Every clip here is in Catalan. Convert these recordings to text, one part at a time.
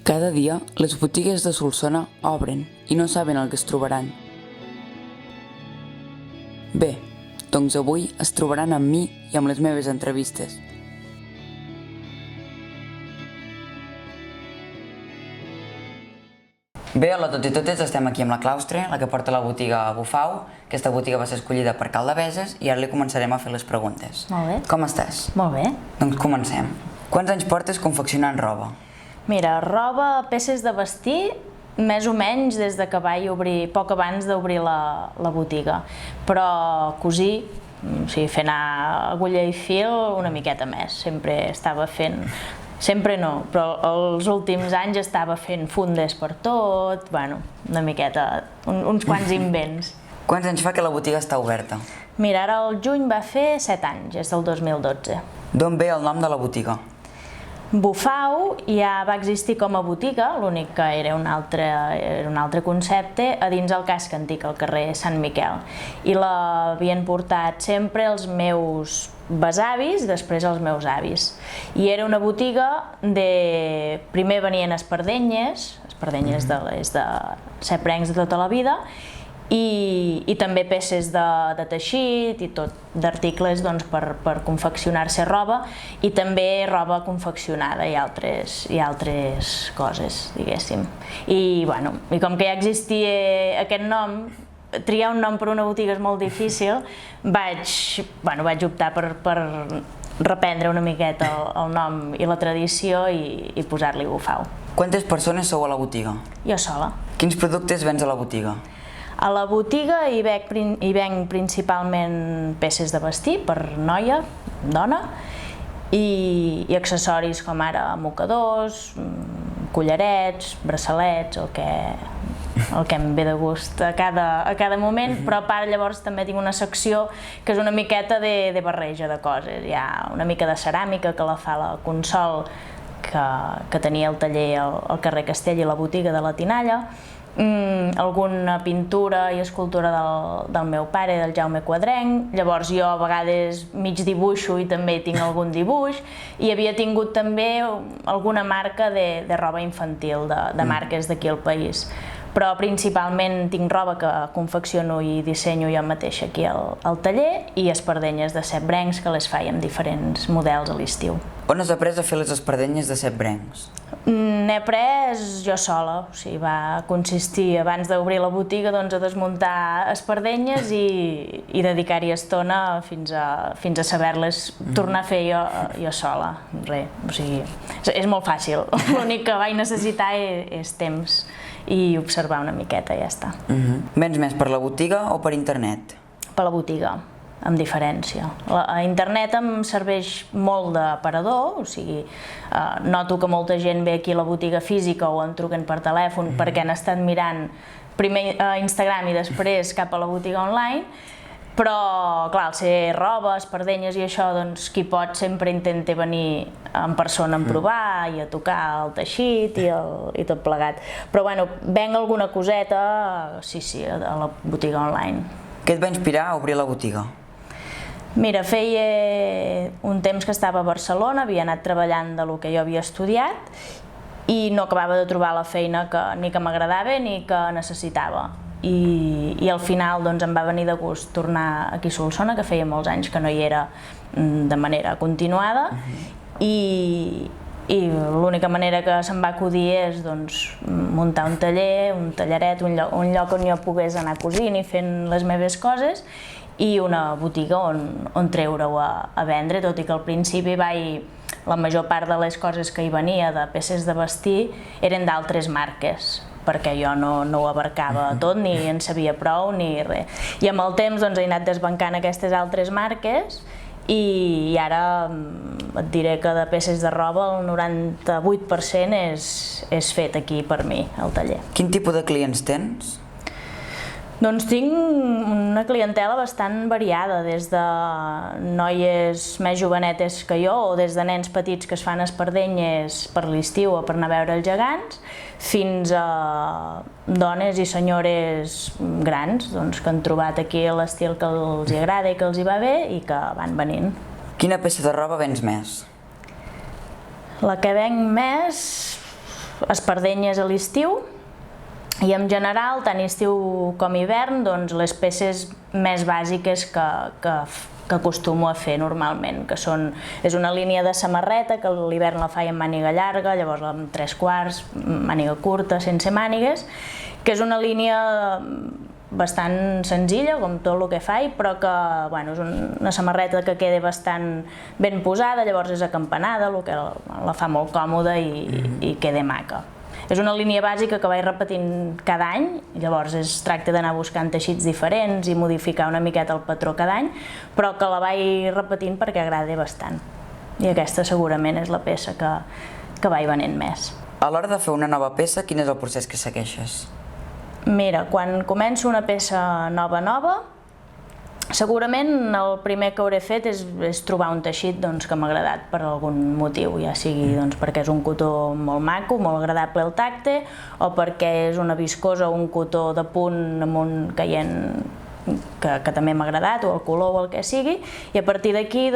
Cada dia, les botigues de Solsona obren i no saben el que es trobaran. Bé, doncs avui es trobaran amb mi i amb les meves entrevistes. Bé, hola a tots i totes, estem aquí amb la Claustre, la que porta la botiga Bufau. Aquesta botiga va ser escollida per Caldaveses i ara li començarem a fer les preguntes. Molt bé. Com estàs? Molt bé. Doncs comencem. Quants anys portes confeccionant roba? Mira, roba, peces de vestir, més o menys des de que vaig obrir, poc abans d'obrir la botiga. Però cosir, o sigui, fer anar agulla i fil una miqueta més. Sempre estava fent... Sempre no, però els últims anys estava fent fundes per tot, bueno, una miqueta, uns quants invents. Quants anys fa que la botiga està oberta? Mira, ara el juny va fer 7 anys, és del 2012. D'on ve el nom de la botiga? Bufau ja va existir com a botiga, l'únic que era un altre concepte, a dins el casc antic, al carrer Sant Miquel. I l'havien portat sempre els meus besavis, després els meus avis. I era una botiga de... Primer venien espardenyes és de seprencs de tota la vida, i també peces de teixit i tot d'articles per confeccionar-se roba, i també roba confeccionada i altres coses, diguéssim. I com que ja existia aquest nom, triar un nom per una botiga és molt difícil, vaig optar per reprendre una miqueta el nom i la tradició i posar-li Bufau. Quantes persones sou a la botiga? Jo sola. Quins productes vens a la botiga? A la botiga hi venc principalment peces de vestir per noia, dona, i accessoris com ara mocadors, collarets, braçalets, el que em ve de gust a cada moment, però a part llavors també tinc una secció que és una miqueta de barreja de coses. Hi ha una mica de ceràmica que la fa la Consol, que tenia el taller al carrer Castell i la botiga de la Tinalla, alguna pintura i escultura del meu pare, del Jaume Quadrenc. Llavors jo a vegades mig dibuixo i també tinc algun dibuix, i havia tingut també alguna marca de roba infantil, de marques d'aquí al país. Però principalment tinc roba que confecciono i dissenyo jo mateixa aquí al taller, i espardenyes de seprencs que les faig amb diferents models a l'estiu. On has après a fer les espardenyes de seprencs? N'he après jo sola, o sigui, va consistir abans d'obrir la botiga a desmuntar espardenyes i dedicar-hi estona fins a saber-les tornar a fer jo sola. Res, o sigui, és molt fàcil, l'únic que vaig necessitar és temps i observar una miqueta i ja està. Vens més per la botiga o per internet? Per la botiga, amb diferència. A internet em serveix molt d'aparador, o sigui, noto que molta gent ve aquí a la botiga física o em truquen per telèfon perquè han estat mirant primer a Instagram i després cap a la botiga online, però, clar, al ser roba, espardenyes i això, doncs qui pot sempre intenta venir en persona a provar i a tocar el teixit i tot plegat. Però, bueno, venc alguna coseta, sí, a la botiga online. Què et va inspirar a obrir la botiga? Mira, feia un temps que estava a Barcelona, havia anat treballant de lo que jo havia estudiat i no acabava de trobar la feina ni que m'agradava ni que necessitava. I al final em va venir de gust tornar aquí a Solsona, que feia molts anys que no hi era de manera continuada, i l'única manera que se'm va acudir és muntar un taller, un talleret, un lloc on jo pogués anar cosint i fent les meves coses, i una botiga on treure-ho a vendre, tot i que al principi la major part de les coses que hi venia de peces de vestir eren d'altres marques, perquè jo no ho abarcava tot, ni en sabia prou, ni res. I amb el temps he anat desbancant aquestes altres marques, i ara et diré que de peces de roba el 98% és fet aquí per mi, al taller. Quin tipus de clients tens? Doncs tinc una clientela bastant variada, des de noies més jovenetes que jo o des de nens petits que es fan espardenyes per l'estiu o per anar a veure els gegants, fins a dones i senyores grans que han trobat aquí l'estil que els agrada i que els hi va bé i que van venint. Quina peça de roba vens més? La que venc més espardenyes a l'estiu, i en general, tant estiu com hivern, doncs les peces més bàsiques que acostumo a fer normalment, que és una línia de samarreta, que l'hivern la faig amb màniga llarga, llavors amb 3/4, màniga curta, sense mànigues, que és una línia bastant senzilla, com tot el que faig, però que és una samarreta que queda bastant ben posada, llavors és acampanada, el que la fa molt còmoda i queda maca. És una línia bàsica que vaig repetint cada any, llavors es tracta d'anar buscant teixits diferents i modificar una miqueta el patró cada any, però que la vaig repetint perquè agrada bastant. I aquesta segurament és la peça que vaig venent més. A l'hora de fer una nova peça, quin és el procés que segueixes? Mira, quan començo una peça nova, segurament el primer que hauré fet és trobar un teixit que m'ha agradat per algun motiu, ja sigui perquè és un cotó molt maco, molt agradable al tacte, o perquè és una viscosa o un cotó de punt amb un caient que també m'ha agradat, o el color o el que sigui, i a partir d'aquí,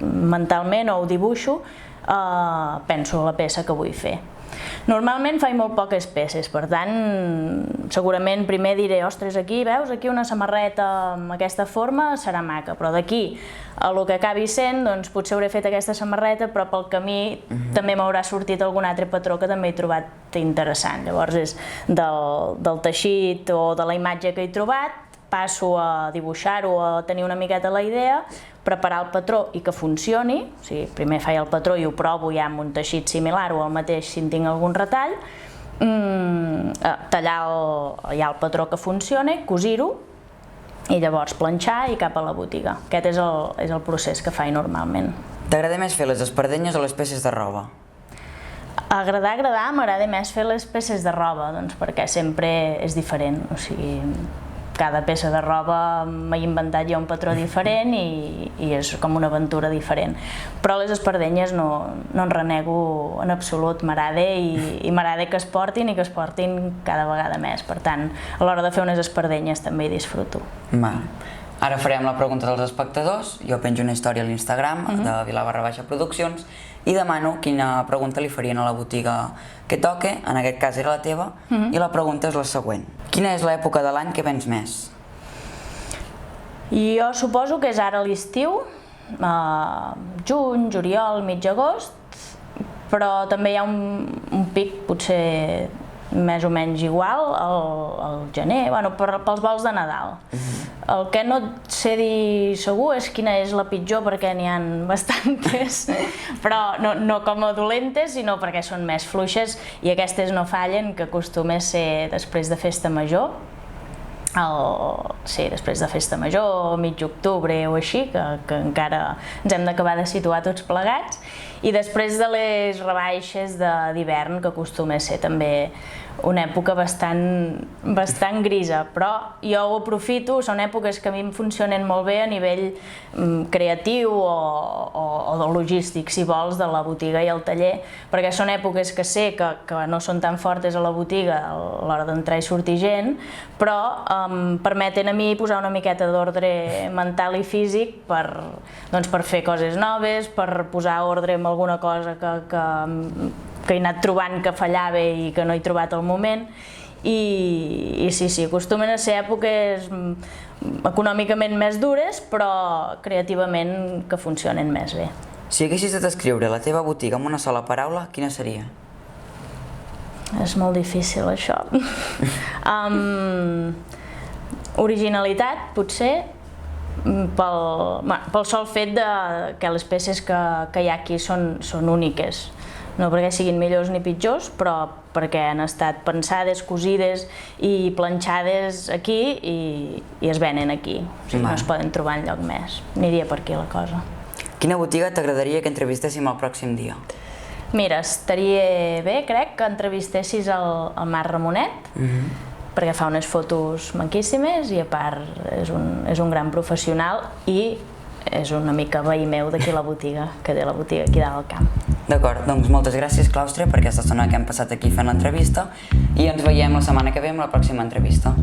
mentalment, o ho dibuixo, penso la peça que vull fer. Normalment faig molt poques peces, per tant, segurament primer diré, ostres, veus, aquí una samarreta amb aquesta forma serà maca, però d'aquí a el que acabi sent, potser hauré fet aquesta samarreta, però pel camí també m'haurà sortit algun altre patró que també he trobat interessant. Llavors és del teixit o de la imatge que he trobat, passo a dibuixar-ho, a tenir una miqueta la idea, preparar el patró i que funcioni, o sigui, primer faig el patró i ho provo ja amb un teixit similar o el mateix si en tinc algun retall, tallar ja el patró que funcioni, cosir-ho i llavors planxar i cap a la botiga. Aquest és el procés que faig normalment. T'agrada més fer les espardenyes o les peces de roba? Agradar, m'agrada més fer les peces de roba, perquè sempre és diferent, o sigui, cada peça de roba m'he inventat ja un patró diferent i és com una aventura diferent. Però les espardenyes no en renego en absolut, m'agrada i m'agrada que es portin i que es portin cada vegada més. Per tant, a l'hora de fer unes espardenyes també hi disfruto. Ara farem la pregunta dels espectadors. Jo penjo una història a l'Instagram de Vila_Produccions i demano quina pregunta li farien a la botiga que toque, en aquest cas era la teva, i la pregunta és la següent. Quina és l'època de l'any que vens més? Jo suposo que és ara l'estiu, juny, juliol, mig agost, però també hi ha un pic potser més o menys igual al gener, pels vols de Nadal. El que no et sé dir segur és quina és la pitjor, perquè n'hi ha bastantes, però no com a dolentes, sinó perquè són més fluixes i aquestes no fallen, que acostuma a ser després de festa major. Sí, després de festa major, mig octubre o així, que encara ens hem d'acabar de situar tots plegats, i després de les rebaixes d'hivern, que acostuma a ser també una època bastant grisa, però jo ho aprofito, són èpoques que a mi em funcionen molt bé a nivell creatiu o de logístic, si vols, de la botiga i el taller, perquè són èpoques que sé que no són tan fortes a la botiga a l'hora d'entrar i sortir gent, però em permeten a mi posar una miqueta d'ordre mental i físic per fer coses noves, per posar ordre en alguna cosa que he anat trobant que fallava i que no he trobat al moment, i sí, acostumen a ser èpoques econòmicament més dures, però creativament que funcionen més bé. Si haguessis de descriure la teva botiga amb una sola paraula, quina seria? És molt difícil, això. Originalitat, potser, pel sol fet que les peces que hi ha aquí són úniques. No perquè siguin millors ni pitjors, però perquè han estat pensades, cosides i planxades aquí i es venen aquí. O sigui, no es poden trobar enlloc més. Aniria per aquí la cosa. Quina botiga t'agradaria que entrevistéssim el pròxim dia? Mira, estaria bé, crec, que entrevistessis el Marc Ramonet, perquè fa unes fotos maquíssimes i a part és un gran professional i és una mica veí meu d'aquí la botiga, que té la botiga aquí dalt al camp. D'acord, doncs moltes gràcies, Claustre, per aquesta estona que hem passat aquí fent l'entrevista i ens veiem la setmana que ve amb la pròxima entrevista.